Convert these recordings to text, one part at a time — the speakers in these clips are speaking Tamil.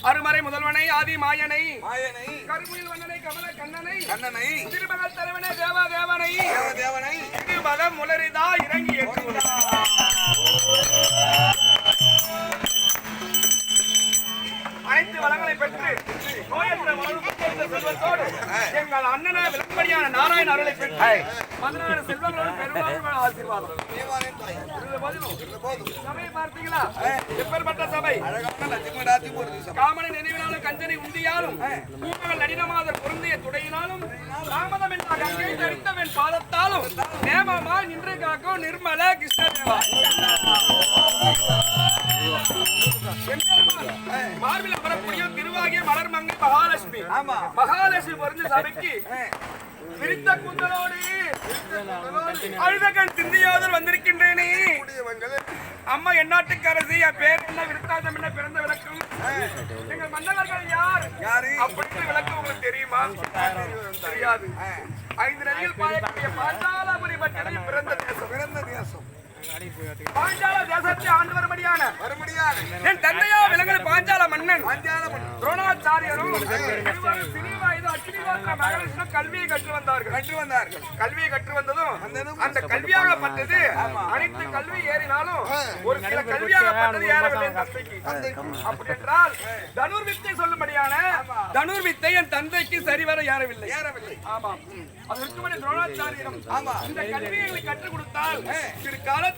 அருமறை முதல்வனை ஆதி மாயனை கருமுயில் வண்ணனை கமல கண்ணனை திருமகள் தலைவனை தேவனை மதம் முலரிதா இறங்கி அனைத்து வளங்களை பெற்று நோயற்ற செல்வத்தோடு எங்கள் அண்ணனை விளம்படியான நாராயண அருளை பெற்று 16 செல்வங்களோடு பெருமாள் ஆசீர்வாதம். சபையை பார்த்தீங்களா? எப்பேற்பட்ட சபை! காமனை நினைவினாலும் கஞ்சனை உண்டியாலும் பூமகள் நடினமாதர் பொருந்திய துடையினாலும் தாமதம் என்ற கங்கை தரித்தவன் பாதத்தாலும் நேமமா நின்று காக்கும் நிர்மல கிருஷ்ணதேவா மார்பில் வரக்கூடிய திருவாகிய மலர்மங்கை மகாலட்சுமி பொருந்த சபைக்கு விரித்த கூந்தலோடு அழுதகன் சிந்தியாதல் வந்திருக்கின்றேனே. அம்மா எந்நாட்டுக்கரசி, என் பேர் என்ன, விருத்தாந்தம் என்ன, பிறந்த விளக்கம், எங்கள் மன்னர்கள் யார் அப்படின்னு விளக்கம் உங்களுக்கு தெரியுமா? தெரியாது. 5 நதியில் பாயக்கூடிய பாஞ்சாலபுரி பட்டணம் பிறந்த தேசம். பாஞ்சால தேசத்தை ஆண்டு வரும்படியான என் தந்தையா விலங்கல் பாஞ்சால மன்னன் துரோணாச்சாரியரும் கல்வியை கற்று வந்தார்கள். கல்வியை கற்று வந்ததும் அந்த கல்வியாகப்பட்டது அனைத்து கல்வி ஏறினாலும் ஒரு சில கல்வியாகப்பட்டது ஏறவில்லை தந்தைக்கு. அப்படி என்றால் தனுர்வித்தை சொல்லும்படியான தனுர்வித்தை என் தந்தைக்கு சரிவர ஏறவில்லை. ஆமாம், அது இருக்கும்படி துரோணாச்சாரியரும் இந்த கல்வியை கற்றுக் கொடுத்தால் சிறு காலத்தில்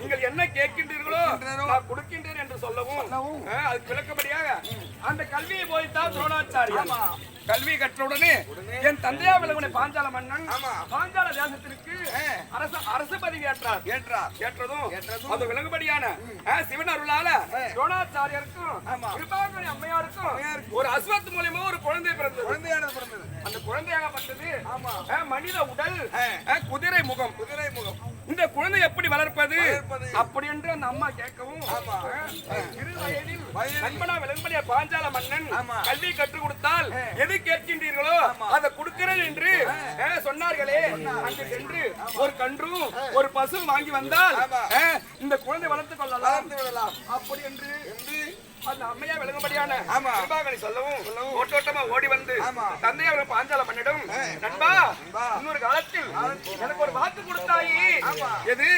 நீங்கள் என்ன கேட்கின்றீர்களோ நான் கொடுக்கின்றேன் என்று சொல்லவும் அதுக்கு விளக்கப்படியாக அந்த கல்வியை போய்த்தான் துரோணாச்சாரியர் கல்வி கற்றவுடனே என் தந்தையா விளவனை பாஞ்சால மன்னன் பாஞ்சால தேசத்திற்கு அரசு பதவி ஏற்றதும் அது விளங்குபடியான சிவன் அருளால துரோணாச்சாரியருக்கும் கிருபாங்கனி அம்மையாருக்கும் ஒரு அஸ்வத் மூலமா ஒரு குழந்தை பிறந்தது. அந்த குழந்தையாகப்பட்டது மனித உடல், குதிரை முகம். இந்த குழந்தை எப்படி வளர்ப்பது அப்படி என்று அந்த அம்மா கேட்கவும் சிறு வயதில் நண்பனா விளங்குபடியா பாஞ்சால மன்னன் கல்வி கற்றுக் கொடுத்தால் எது கேட்கின்றீர்களோ அதை கொடுக்கிறேன் என்று சொன்னார்களே. அங்கு சென்று ஒரு கன்றும் ஒரு பசு வாங்கி வந்தால் இந்த குழந்தை வளர்த்துக் கொள்ளலாம் அப்படி என்று அந்த அம்மையா விளங்கும்படியான கிருபாங்கனி சொல்லவும் ஓட்டோட்டமா ஓடி வந்து தந்தையா பாஞ்சால மன்னிடம், நண்பா, இன்னொரு காலத்தில் எனக்கு ஒரு வாக்கு கொடுத்தாயி, எது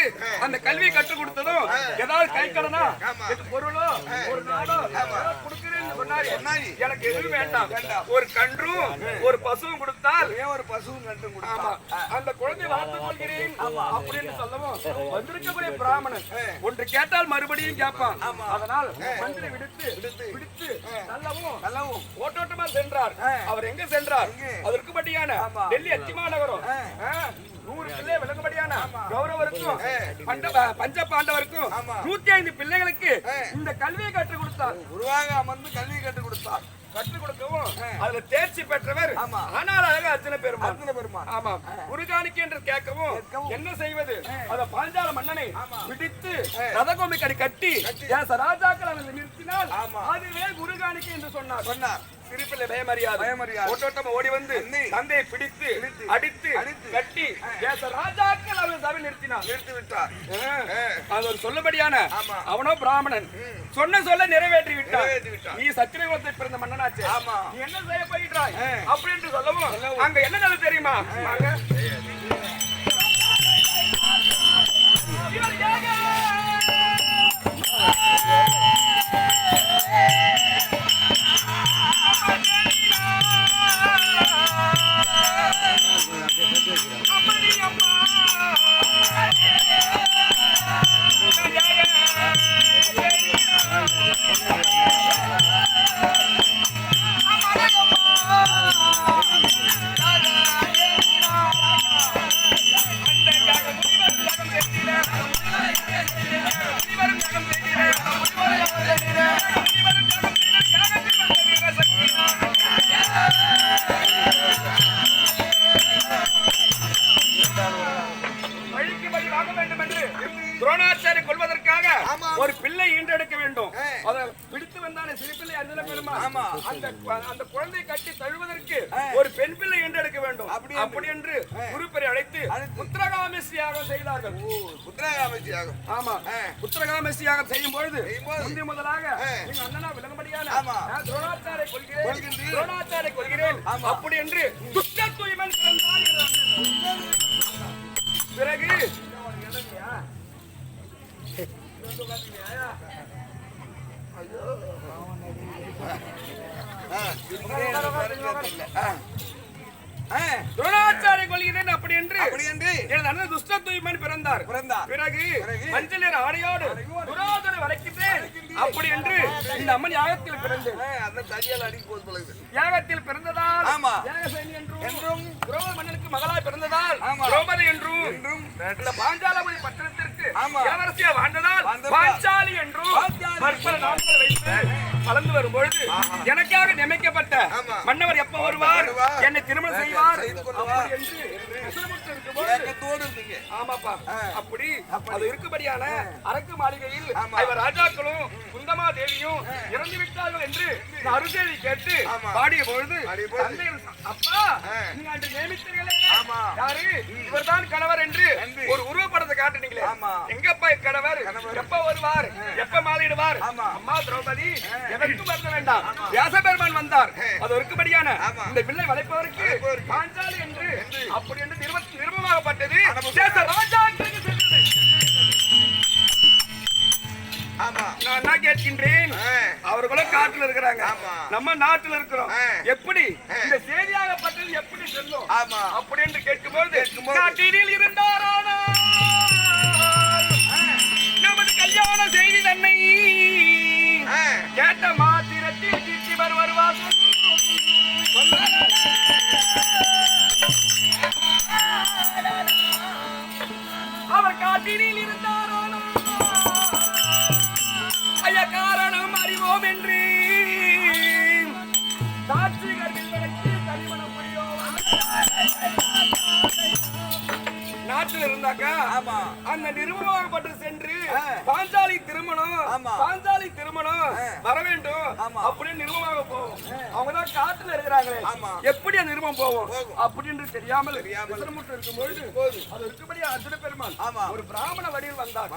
அந்த கல்வி கற்றுக் கொடுத்ததும் ஏதாவது கை கடனா பொருளோ ஒரு நாடோ கொடுக்கிறேன்னு சொன்னாரு. எனக்கு எதுவும் வேண்டாம், ஒரு கன்றும் ஒரு பசுவும் கொடுத்தால் ஒரு பசுவும் கன்றும் அந்த குழந்தை வளர்த்துக் கொள்கிறேன் அப்படின்னு சொல்லவும் வந்திருக்கக்கூடிய பிராமணன் ஒன்று கேட்டால் மறுபடியும் கேட்பான். அதனால் மந்திரி விடுத்து நல்லவும் ஓட்டோட்டமா சென்றார். அவர் எங்க சென்றார்? அதற்கு பட்டியான டெல்லி அத்திமா நகரம் 100 பிள்ளை விளங்கும்படியான கௌரவருக்கும் பஞ்ச பாண்டவருக்கும் 105 பிள்ளைகளுக்கு இந்த கல்வியை கற்றுக் கொடுத்தார். குருவாக அமர்ந்து கல்வியை கற்றுக் கொடுத்தார். கற்றுக் கொடுக்கவும் அதுல தேர்ச்சி பெற்றவர். ஆனால் அழக அர்ஜுன பெருமாள். ஆமா, குருகாணிக்கு என்று கேட்கவும் என்ன செய்வது? அத பாஞ்சால மன்னனை பிடித்து ரதகோமிக்கடி கட்டி ராஜாக்கள் அவர்களை நிறுத்தினால் அதுவே குருகாணிக்கு என்று சொன்னார். சிரிப்பில் பயமறியாது ஓட்டோட்டமா ஓடி வந்து தந்தையை பிடித்து அடித்து கட்டி ராஜாக்கள் அவர் சபை நிறுத்தி விட்டார். அது ஒரு சொல்லபடியான அவனோ பிராமணன் சொன்ன சொல்ல நிறைவேற்றி விட்டார். நீ சத்திரகுலத்தை பிறந்த மன்னனாச்சு, நீ என்ன செய்ய போயிட்டாய் அப்படின்னு சொல்லவும் அங்க என்ன நடந்தது தெரியுமா? துரோணாச்சாரி கொள்வதற்காக ஒரு பிள்ளை ஈன்றெடுக்க வேண்டும். அதை பிடித்து வந்தானே சிறு பிள்ளை அர்ஜுன பெருமான், அந்த குழந்தை கட்டி தழுவதற்கு ஒரு பெண் பிள்ளை ஈன்றெடுக்க வேண்டும். அப்படி என்று குருப்பரை அழைத்து புத்திரகாமேசி யாகம் செய்தார்கள். ஆமா, புத்திரகாமேசி யாகம் செய்யும் பொழுது முந்தி முதலாக எங்க அண்ணனா விளங்கும்படியான துரோணாச்சாரை கொள்கிறேன் அப்படி என்று துஷ்ட தூய்மன் பிறகு துரோணாச்சாரை கொள்கிறேன் அப்படி என்று எனது அண்ணன் துஷ்ட தூய்மன் பிறந்தார். பிறகு மஞ்சள் நிற ஆடையோடு துரோதனை வளைக்கின்றேன் அப்படி என்று இந்த அம்மன் யாகத்தில் பிறந்தேன். யாகத்தில் பிறந்ததால் யாகசேனி என்றும் துரோண மன்னனுக்கு மகளாய் பிறந்ததால் திரௌபதி என்றும் இந்த பாஞ்சாலபுரி பட்டணத்திற்கு இளவரசியா வாழ்ந்ததால் பாஞ்சாலி என்றும் பற்பல நாட்கள் வைத்து வளர்ந்து வரும் பொழுது எனக்காக நியமிக்கப்பட்ட மன்னவர் எப்ப வருவார், என்னை திருமணம் செய்வார் அப்படி அது இருக்கும்படியான அரக்கு மாளிகையில் ராஜாக்களும் குந்தமா தேவியும் இறந்து விட்டார்கள் என்று அருசேரி கேட்டு பாடிய பொழுது அப்பா நீங்க அன்று நியமித்தீர்களே யாரு இவர்தான் கணவர் என்று ஒரு உருவப்படத்தை காட்டுனீங்களே, எங்கப்பா கணவர், எப்ப வருவார், எப்ப மாலையிடுவார்? அம்மா திரௌபதி எதற்கும் வருத்த வேண்டாம், வியாசபெருமான் வந்தார். அது இருக்கும்படியான இந்த பிள்ளை வளைப்பவருக்கு பாஞ்சாலி என்று அப்படி என்று நிறுவனமாகப்பட்டது. நான் என்ன கேட்கின்றேன், அவர்களும் காட்டில் இருக்கிறாங்க, நம்ம நாட்டில் இருக்கிறோம், எப்படி இந்த செய்தியாகப்பட்டது எப்படி சொல்லும் அப்படி என்று கேட்கும்போது நாட்டில் இருந்தாரானா நமது கல்யாண செய்தி தன்னை கேட்ட மாத்திரத்தில் தீர்த்தி வருவார் அவர் காட்டினில் இருந்தாரானா ஐயா காரணம் அறிவோம் என்று சாட்சிகள் கனிமணம் புரியும். நாட்டில் இருந்தாக்கா அந்த நிறுவனப்பட்டு சென்று பாஞ்சாலி திருமணம் வர வேண்டும் அப்படின்னு நிறுவனமாக போவோம். அவங்கதான் காட்டுல இருக்கிறாங்களே, எப்படி அந்த நிறுவனம் போவோம் அப்படின்னு தெரியாமல் இருக்கும்பொழுது அது இருக்கும்படி அர்ஜுன பெருமான் ஒரு பிராமண வடிவில் வந்தார்.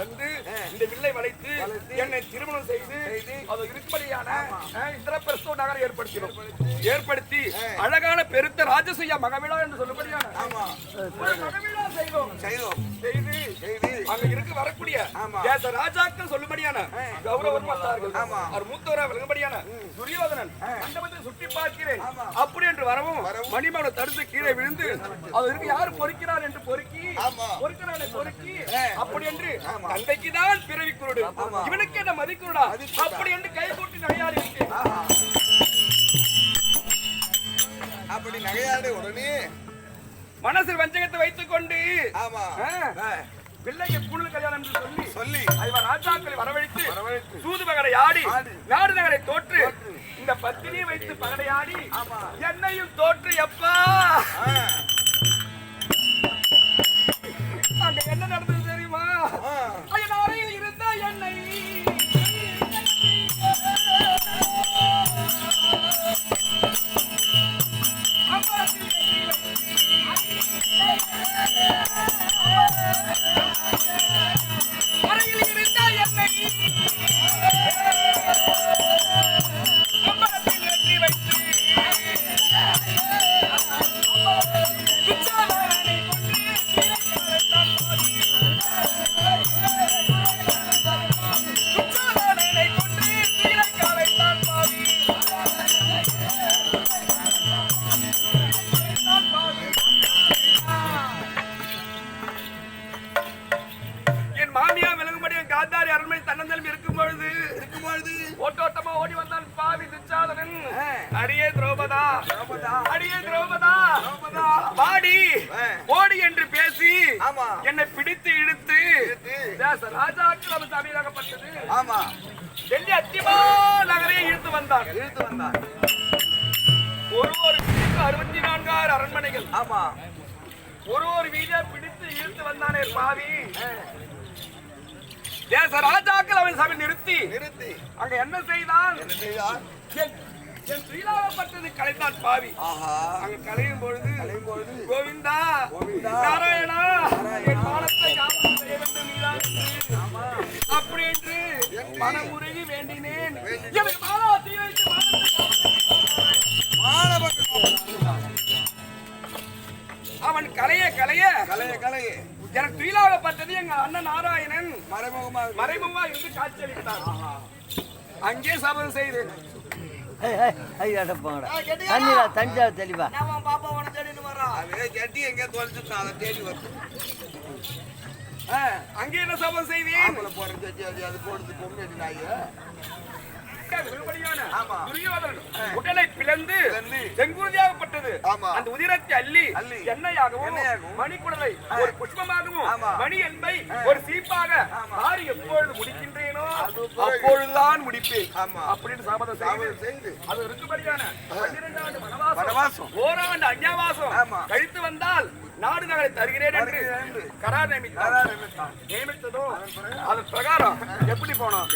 வந்து இந்த வில்லை வளைத்து என்னை திருமணம் செய்து அது இருக்கும்படியான இந்திரபிரஸ்த நகரம் ஏற்படுத்தி அழகான பெருத்த ராஜசூயா மகவிழா என்று சொல்லப்படியான மகவிழா செய்து அங்க இருக்கு வரக்கூடிய ராஜாக்கள் சொல்லும்படியான கௌரவம் வந்தார்கள். அவர் மூத்தவரா விளங்கும்படியான துரியோதனன் மண்டபத்தை சுற்றி பார்க்கிறேன் அப்படி என்று வரவும் மணிமகனை தடுத்து கீழே விழுந்து அதற்கு யார் பொறுக்கிறார் என்று பொறுக்கி அப்படி என்று தந்தைக்குதான் பிறவி குருடு, இவனுக்கு என்ன மதிக்குருடா அப்படி என்று கை கூட்டி நகையாடி இருக்கேன். அப்படி நகையாடி உடனே மனசில் வஞ்சகத்தை வைத்துக் கொண்டு பிள்ளைக்கு புனல் கல்யாணம் என்று சொல்லி ஐவர் ராஜாக்களை வரவழைத்து சூது பகடை ஆடி நாடு நகரை தோற்று இந்த பத்தினியை வைத்து பகடை ஆடி என்னையும் தோற்று எப்பா அங்க என்ன நடந்தது தெரியுமா? அறையில் இருந்த என்னை அறையில் இருந்தால் என்னை அம்பலத்தில் ஏற்றி வைத்து துச்சாதனனை கொண்டு துச்சாதனனை கொண்டு தீரைக்காலைத்தான் பாவி என் மாமியா விலங்கும்படி என் காந்தாரி அரண்மனை தன்னந்தலும் இருக்கும் பொழுது ஓட்டோட்டமா ஓடி வந்தான் பாவி துச்சாதனன். அடியே திரௌபதா அடியே திரௌபதா பாடி ஓடி என்று பேசி என்னை பிடித்து இழுத்து ராஜாக்கள் அவன் சமீபப்பட்டது. டெல்லி அத்திமா நகரை இழுத்து வந்தான். ஒரு வீட்டுக்கு 64 அரண்மனைகள். ஒரு வீட்டை பிடித்து இழுத்து வந்தானே பாவி. தேச ராஜாக்கள் அவன் சபை நிறுத்தி அங்க என்ன செய்தான்? என் ஸ்ரீலாகப்பட்டது கலைத்தான் பாவி. அங்க கலையும் பொழுது கோவிந்தா நாராயணா என் மானத்தை காப்பம் செய்ய வேண்டும் நீதான் அப்படி என்று மனமுருகி வேண்டினேன். எனக்கு மாலா தீ வைத்து அவன் கலைய எனக்கு துயிலாகப்பட்டது எங்க அண்ணன் நாராயணன் மறைமுகமா இருந்து காட்சியளித்தான். அங்கே சபதம் செய்தேன். தெளிவா பாப்பா உன தேடின்னு வரான். அங்கே என்ன சபதம் செய்தேன்? உடலை பிளந்து செங்குருதியாகப்பட்டது. அந்த உதிரத்தை அள்ளி எண்ணெயாகவும் மணிக்குடலை ஒரு புஷ்பமாகவும் மணி என்பை ஒரு சீப்பாக மாறி எப்பொழுது முடிக்கின்றேனோ அப்பொழுதுதான் முடிப்பேன் அப்படின்னு சபதம் செய்து அது இருக்கும்படியான 12 ஆண்டு வனவாசம் ஓராண்டு அஞ்ஞாவாசம் கழித்து வந்தால் நாடு நகரை தருகிறேன் என்று கரார் நியமித்ததும் அதன் பிரகாரம் எப்படி போனோம்?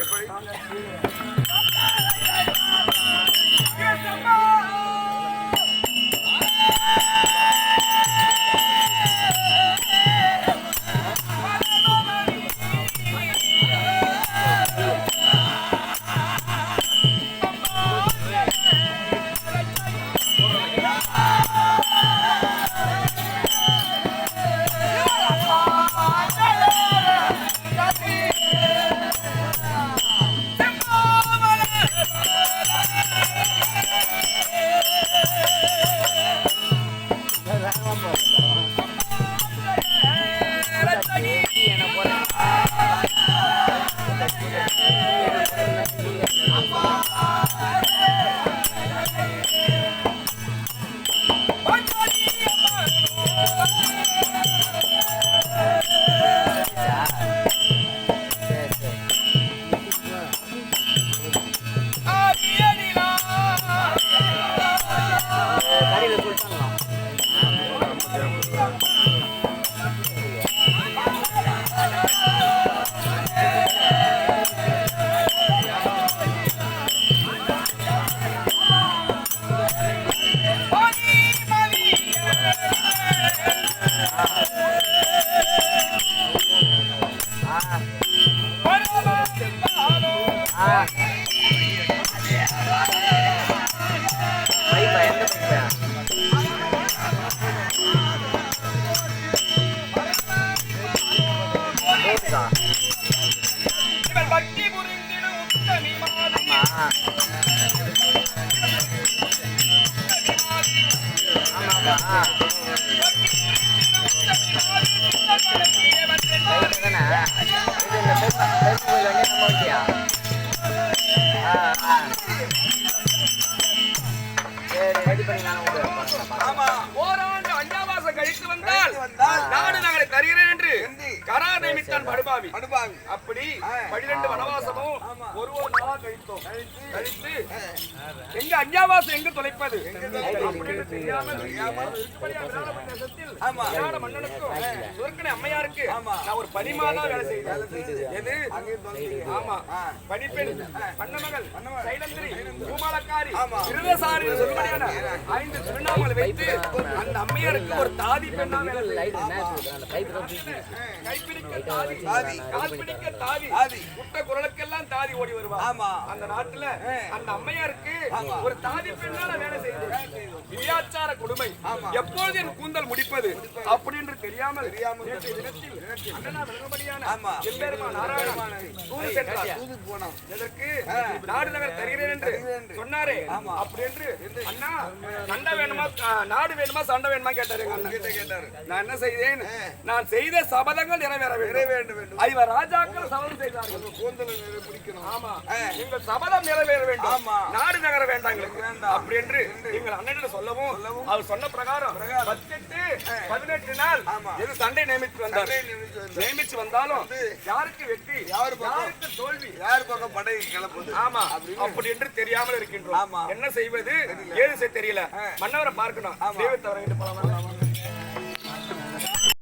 ஓராண்டு அஞ்ஞாவாசம் கழித்து வந்தால் நாடு நகரை தருகிறேன் என்று கரார் நியமித்தான் படுபாவி. அப்படி 12 வனவாசமும் ஒரு நாள் நாளா கழித்தோம். கழித்து எங்க அஞ்ஞாவாசம் எங்க தொலைப்பது அப்படின்னு தெரியாமல் இப்படியா விராடபுரி தேசத்தில் விராட மன்னனுக்கும் சுரக்கனை அம்மையாருக்கு நான் ஒரு பணிமாதா வேலை செய்தேன். எது? ஆமா, பணிப்பெண் பண்ணமகள் சைலந்திரி பூமாலக்காரி இருதசாரி சொல்லும்படியான 5 திருநாமங்களை வைத்து அந்த அம்மையாருக்கு ஒரு தாதி பெண்ணா வேலை கைப்பிடிக்க தாதி, கால்பிடிக்க தாதி, குட்ட குரலுக்கெல்லாம் தாதி ஓடி வருவா. அந்த நாட்டுல அந்த அம்மையாருக்கு ஒரு தாதி பெண்ணால வேலை செய்து வியாச்சார கொடுமை எப்பொழுது என் கூந்தல் முடிப்பது அப்படின்னு தெரியாமல் நேற்றைய தினத்தில் அண்ணனா விளங்கும்படியான எம்பெருமான் நாராயணமான தூது சென்றார். எதற்கு? நாடு நகர் தருகிறேன் என்று சொன்னாரே. அப்படி என்று அண்ணா சண்டை வேணுமா நாடு வேணுமா சண்டை வேணுமா கேட்டாரு. கேட்டாரு. நான் என்ன செய்தேன்? நான் செய்த சபதங்கள் நிறைவேற வேண்டும். ஐவர் ராஜாக்கள் சபதம் செய்தார்கள். ஆமா, எங்கள் சபதம் நிறைவேற வேண்டும், நாடு நகர வேண்டாம் அப்படி என்று எங்கள் அண்ணன் சொல்லவும் அவர் சொன்ன பிரகாரம் 18 நாள் எது சண்டை நியமிச்சு வந்தாலும் யாருக்கு வெற்றி யாருக்கு தோல்வி யார் பக்கம் படை கிளப்புது. ஆமா, அப்படி என்று தெரியாமல் இருக்கின்றோம். என்ன செய்வது ஏது தெரியல. மன்னவரை பார்க்கணும். தெய்வத்தை வர வேண்டும்.